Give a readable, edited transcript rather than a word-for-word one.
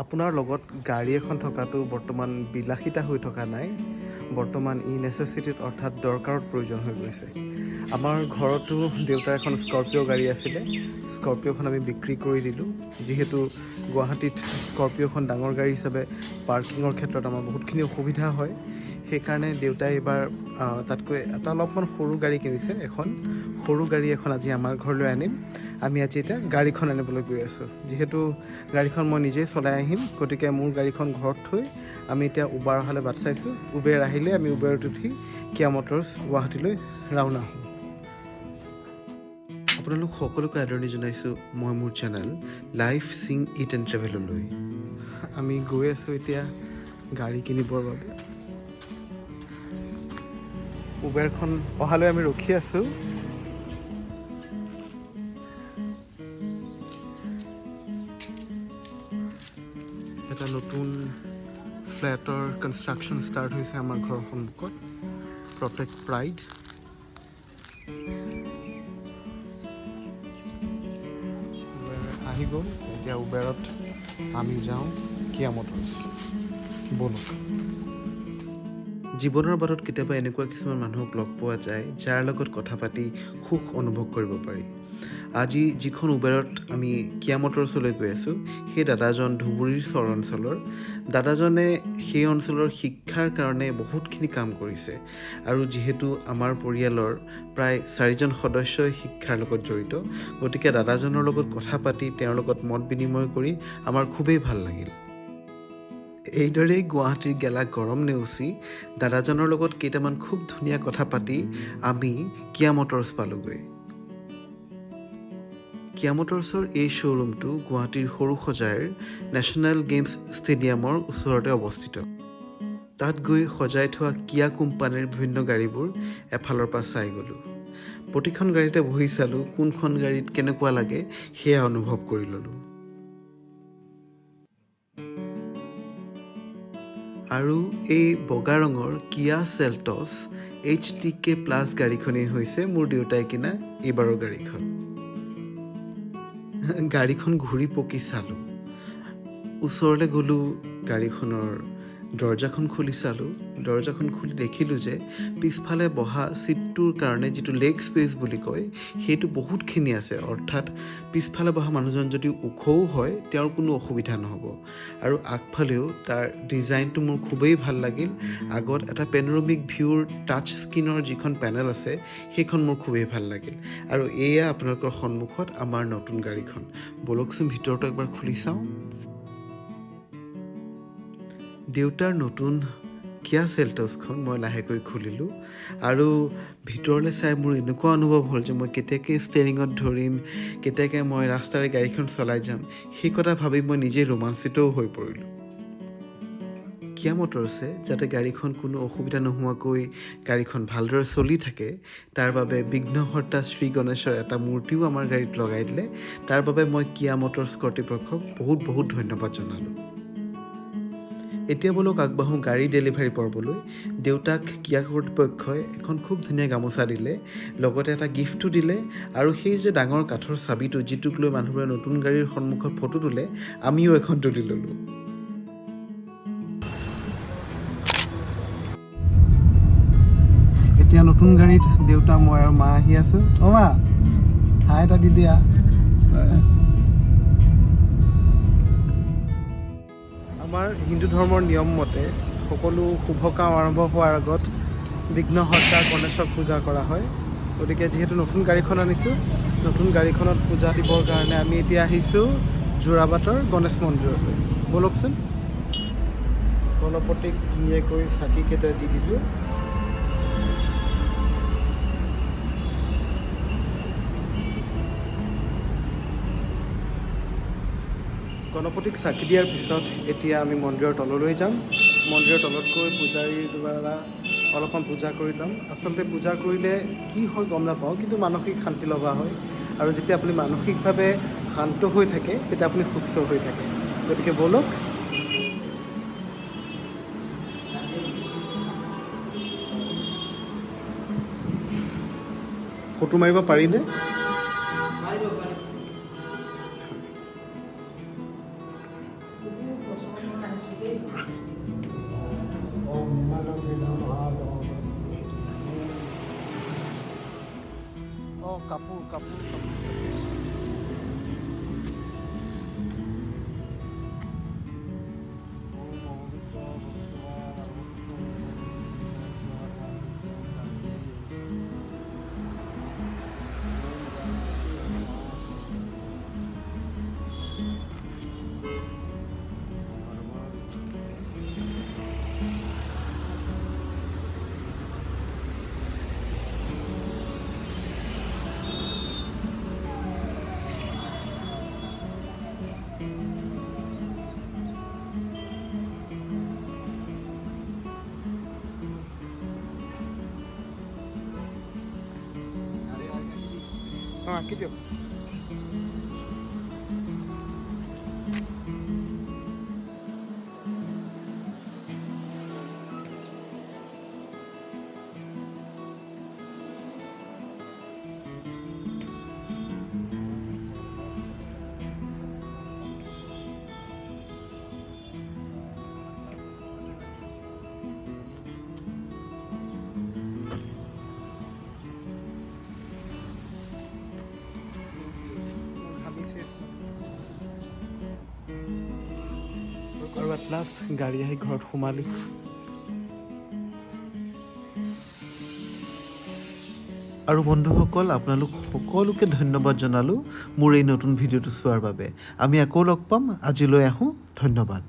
আপোনাৰ লগত গাড়ী এখন থকাটো বৰ্তমান বিলাসিতা হৈ থকা নাই, বৰ্তমান ই নেচেচিটিত অৰ্থাৎ দৰকাৰত প্ৰয়োজন হৈ গৈছে। আমাৰ ঘৰতো দেউতাৰ এখন স্কৰপিঅ' গাড়ী আছিলে, স্কৰপিঅ'খন আমি বিক্ৰী কৰি দিলোঁ। যিহেতু গুৱাহাটীত স্কৰপিঅ'খন ডাঙৰ গাড়ী হিচাপে পাৰ্কিঙৰ ক্ষেত্ৰত আমাৰ বহুতখিনি অসুবিধা হয়, সেইকাৰণে দেউতাই এইবাৰ তাতকৈ এটা অলপমান সৰু গাড়ী কিনিছে। এখন সৰু গাড়ী এখন আজি আমাৰ ঘৰলৈ আনিম। আমি আজি এতিয়া গাড়ীখন আনিবলৈ গৈ আছোঁ। যিহেতু গাড়ীখন মই নিজেই চলাই আহিম, গতিকে মোৰ গাড়ীখন ঘৰত থৈ আমি এতিয়া উবাৰ অহালৈ বাট চাইছোঁ। উবেৰ আহিলে আমি উবেৰত উঠি কিয়া মটৰ্ছ গুৱাহাটীলৈ ৰাওনা হ'ম। আপোনালোক সকলোকে আদৰণি জনাইছোঁ মই মোৰ channel life sing eat and ট্ৰেভেললৈ। আমি গৈ আছোঁ এতিয়া গাড়ী কিনিবৰ বাবে। উবেৰখন অহালৈ আমি ৰখি আছোঁ। এটা নতুন ফ্লেটৰ কনষ্ট্ৰাকশ্যন ষ্টাৰ্ট হৈছে আমাৰ ঘৰৰ সন্মুখত, প্ৰটেক্ট প্ৰাইড। আহি গ'ল, এতিয়া উবেৰত আমি যাওঁ কিয়া মটৰ্ছ। ব'লক। জীৱনৰ বাটত কেতিয়াবা এনেকুৱা কিছুমান মানুহক লগ পোৱা যায়, যাৰ লগত কথা পাতি সুখ অনুভৱ কৰিব পাৰি। আজি যিখন উবেৰত আমি কিয়া মটৰ্ছলৈ গৈ আছোঁ, সেই দাদাজন ধুবুৰীৰ চৰ অঞ্চলৰ। দাদাজনে সেই অঞ্চলৰ শিক্ষাৰ কাৰণে বহুতখিনি কাম কৰিছে, আৰু যিহেতু আমাৰ পৰিয়ালৰ প্ৰায় 4জন সদস্যই শিক্ষাৰ লগত জড়িত, গতিকে দাদাজনৰ লগত কথা পাতি তেওঁৰ লগত মত বিনিময় কৰি আমাৰ খুবেই ভাল লাগিল। এইদৰেই গুৱাহাটীৰ গেলা গৰম নেওচি দাদাজনৰ লগত কেইটামান খুব ধুনীয়া কথা পাতি আমি কিয়া মটৰ্ছ পালোগৈ। কিয়া মটৰ্ছৰ এই শ্ব'ৰুমটো গুৱাহাটীৰ সৰু সজাইৰ নেশ্যনেল গেমছ ষ্টেডিয়ামৰ ওচৰতে অৱস্থিত। তাত গৈ সজাই থোৱা কিয়া কোম্পানীৰ বিভিন্ন গাড়ীবোৰ এফালৰ পৰা চাই গ'লোঁ। প্ৰতিখন গাড়ীতে বহি চালোঁ, কোনখন গাড়ীত কেনেকুৱা লাগে সেয়া অনুভৱ কৰি ল'লোঁ। আৰু এই বগা ৰঙৰ কিয়া চেল্টছ HTK Plus গাড়ীখনেই হৈছে মোৰ দেউতাই কিনা এইবাৰৰ গাড়ীখন। গাড়ীখন ঘূৰি পকি চালোঁ, ওচৰলৈ গ'লোঁ, গাড়ীখনৰ দৰ্জাখন খুলি চালোঁ। দৰ্জাখন খুলি দেখিলোঁ যে পিছফালে বহা ছিটটোৰ কাৰণে যিটো লেগ স্পেচ বুলি কয়, সেইটো বহুতখিনি আছে। অৰ্থাৎ পিছফালে বহা মানুহজন যদি ওখও হয়, তেওঁৰ কোনো অসুবিধা নহ'ব। আৰু আগফালেও তাৰ ডিজাইনটো মোৰ খুবেই ভাল লাগিল। আগত এটা পেনোৰামিক ভিউৰ টাচ স্ক্ৰীনৰ যিখন পেনেল আছে, সেইখন মোৰ খুবেই ভাল লাগিল। আৰু এয়া আপোনালোকৰ সন্মুখত আমাৰ নতুন গাড়ীখন। ব'লকচোন ভিতৰতো একবাৰ খুলি চাওঁ। দেউতাৰ নতুন কিয়া চেল্টছখন মই লাহেকৈ খুলিলোঁ, আৰু ভিতৰলৈ চাই মোৰ এনেকুৱা অনুভৱ হ'ল যে মই কেতিয়াকৈ ষ্টেৰিঙত ধৰিম, কেতিয়াকৈ মই ৰাস্তাৰে গাড়ীখন চলাই যাম, সেই কথা ভাবি মই নিজে ৰোমাঞ্চিতও হৈ পৰিলোঁ। কিয়া মটৰ্ছে যাতে গাড়ীখন কোনো অসুবিধা নোহোৱাকৈ গাড়ীখন ভালদৰে চলি থাকে, তাৰ বাবে বিঘ্নহৰ্তা শ্ৰী গণেশৰ এটা মূৰ্তিও আমাৰ গাড়ীত লগাই দিলে। তাৰ বাবে মই কিয়া মটৰ্ছ কৰ্তৃপক্ষক বহুত বহুত ধন্যবাদ জনালোঁ। এতিয়া ব'লক আগবাঢ়োঁ গাড়ী ডেলিভাৰী পৰ্বলৈ। দেউতাক কিয়া কৰ্তৃপক্ষই এখন খুব ধুনীয়া গামোচা দিলে, লগতে এটা গিফ্টো দিলে, আৰু সেই যে ডাঙৰ কাঠৰ চাবিটো যিটোক লৈ মানুহবোৰে নতুন গাড়ীৰ সন্মুখত ফটো তোলে, আমিও এখন তুলি ল'লোঁ। এতিয়া নতুন গাড়ীত দেউতা, মই আৰু মা আহি আছোঁ। অ' মা, হাই এটা দি দিয়া। আমাৰ হিন্দু ধৰ্মৰ নিয়ম মতে সকলো শুভ কাম আৰম্ভ হোৱাৰ আগত বিঘ্নহৰ্তা গণেশক পূজা কৰা হয়। গতিকে যিহেতু নতুন গাড়ীখন আনিছোঁ, নতুন গাড়ীখনত পূজা দিবৰ কাৰণে আমি এতিয়া আহিছোঁ যোৰাবাটৰ গণেশ মন্দিৰলৈ। ব'লকচোন। গণপতিক ধুনীয়াকৈ চাকিকেইটা দি দিলোঁ। গণপতিক চাকি দিয়াৰ পিছত এতিয়া আমি মন্দিৰৰ তললৈ যাম। মন্দিৰৰ তলত গৈ পূজাৰীৰ দ্বাৰা অলপমান পূজা কৰি ল'ম। আচলতে পূজা কৰিলে কি হয় গম নাপাওঁ, কিন্তু মানসিক শান্তি লগা হয়। আৰু যেতিয়া আপুনি মানসিকভাৱে শান্ত হৈ থাকে, তেতিয়া আপুনি সুস্থ হৈ থাকে। গতিকে ব'লক। ফটো মাৰিব পাৰিনে? কাপোৰ কাপোৰ আঁকি দিয়ক। আৰু এট লাষ্ট গাড়ী আহি ঘৰত সোমালি। আৰু বন্ধুসকল, আপোনালোক সকলোকে ধন্যবাদ জনালোঁ মোৰ এই নতুন ভিডিঅ'টো চোৱাৰ বাবে। আমি আকৌ লগ পাম। আজিলৈ আহোঁ। ধন্যবাদ।